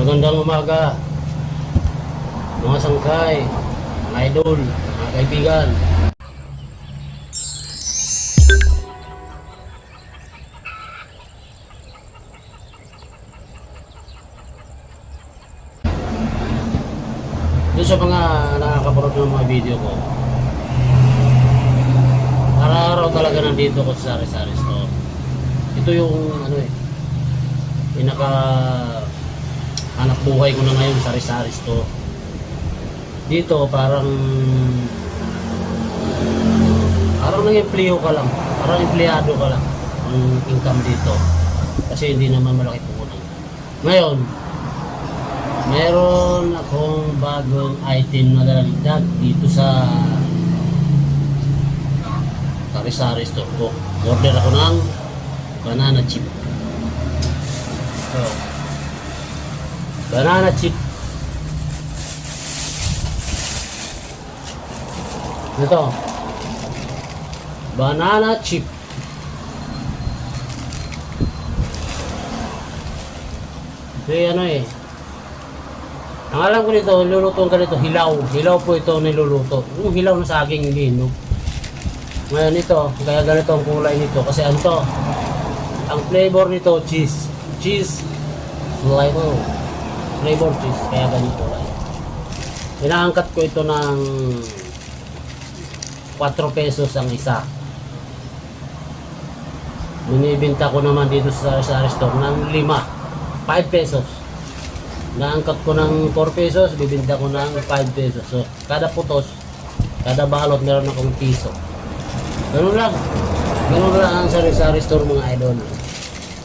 Magandang umaga, mga sangkay, mga idol, mga kaibigan. Doon sa mga nakakaparod ng mga video ko, araw-araw talaga nandito ko sa Sari-Sari Store. Ito yung pinaka hanap buhay ko na ngayon, Sari-Sari Store. Dito parang nang-empleo ka lang, parang empleyado ka lang ang income dito kasi hindi naman malaki puhunan. Ngayon meron akong bagong item na dalaligdag dito sa Sari-Sari Store ko. Order ako ng banana chip. So, banana chip. Ito. Banana chip. So, ang alam ko nito, lulutuin ka nito, hilaw. Hilaw po ito niluluto. Yung hilaw na saging, hindi hinog. Ngayon ito, kaya ganito ang kulay nito. Kasi ang flavor nito, cheese. Cheese flavor. Flavor cheese, kaya ganito kulay. Inaangkat ko ito ng 4 pesos ang isa. Binibenta ko naman dito sa restaurant ng 5 pesos. Naangkat ko ng 4 pesos, bibenta ko ng 5 pesos. So, kada putos, kada balot, meron akong piso. Ganun lang. Ganun lang ang Sari-Sari Store, mga idol.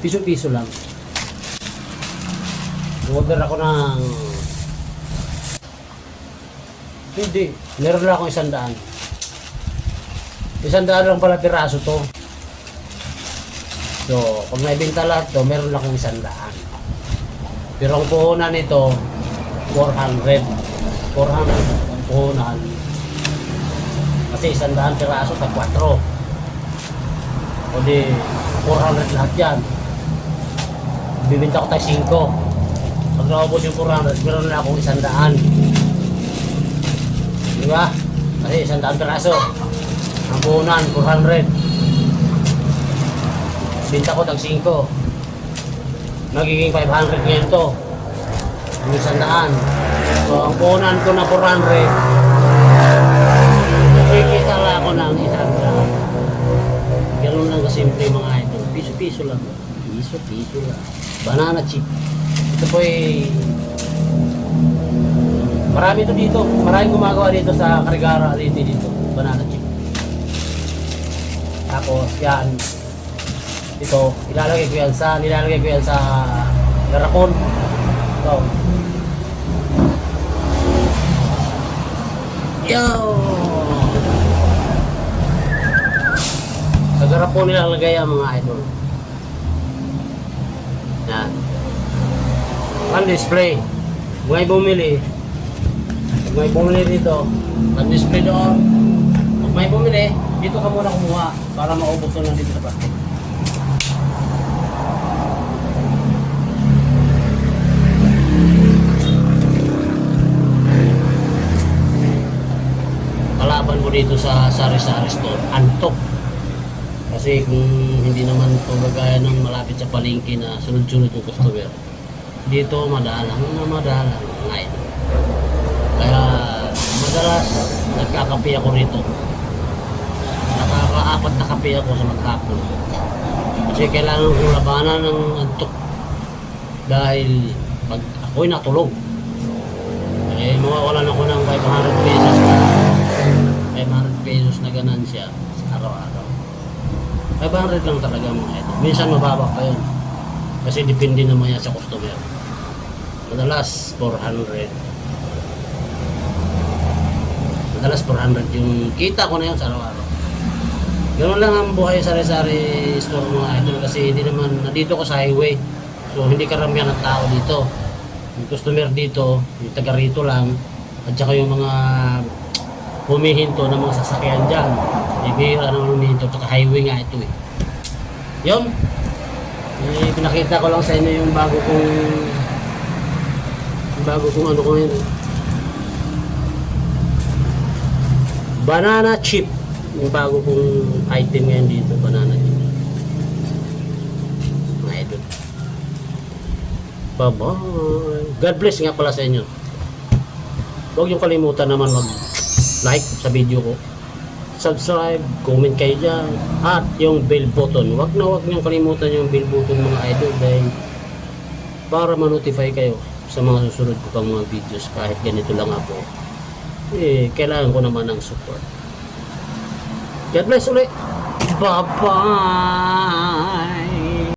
Piso-piso lang. Order ako ng... Hindi. Meron lang akong 100. 100 lang pala piraso to. So, pag naibenta lahat to, meron lang akong 100. Pero ang puhunan nito, 400. 400 ang puhunan. Kasi 100 piraso sa 4. O di, 400 lahat yan. Bibinta ko tayo 5. Pag naubos yung 400, meron na akong 100. Diba? Kasi 100 piraso. Ang puhunan, 400. Binta ko tag 5. Magiging 500 ngayon to. Ang 100. So, ang puhunan ko na 400. Nakikita lang ako ng 100. Ganun lang kasimple mga ito. Piso-piso lang. Piso-piso lang. Banana chip. Ito po marami ito dito. Maraming gumagawa dito sa Karigara dito. Banana chip. Tapos yan. Ito, nilalagay ko yan sa garapon. Ito. Yo! Sa garapon nilalagay ang mga idol. Yan. Ang display. Kung may bumili dito, ang display doon. Kung may bumili, dito ka muna kumuha para maubos ko lang dito sa plastic. Kalaban ko dito sa Sari-Sari Store, antok. Kasi kung hindi naman ito gagaya ng malapit sa palengke na sunod-sunod yung customer, dito madalang ngayon. Kaya madalas nagkakape ako rito. Nakaka-4 na kape ako sa maghapon. Kasi kailangan kong labanan ng antok. Dahil pag ako'y natulog, mawawalan ako ng 500 pesos na ganansya sa araw-araw. 500 lang talaga mga ito. Minsan mababa pa yun. Kasi depende naman yan sa customer. Madalas 400 yung kita ko na yun sa araw-araw. Ganoon lang ang buhay sa Sari-Sari Store mga ito. Kasi hindi naman, nandito ko sa highway. So hindi karamihan ng tao dito. Yung customer dito, yung taga rito lang. At saka yung mga humihinto ng mga sasakyan dyan. Ibihira naman humihinto. Tsaka highway nga ito eh. Yun. Pinakita ko lang sa inyo yung bago kong bago kung ano ko yun. Banana chip. Yung bago kong item ngayon dito, banana chip. Mga idol. Bye-bye. God bless nga pala sa inyo. Huwag yung kalimutan naman mag-like sa video ko. Subscribe, comment kayo dyan. At yung bell button. Huwag niyong kalimutan yung bell button mga idol dahil para ma-notify kayo sa mga susunod ko pang mga videos kahit ganito lang ako. Kailangan ko naman ng support. God bless ulit. Bye-bye.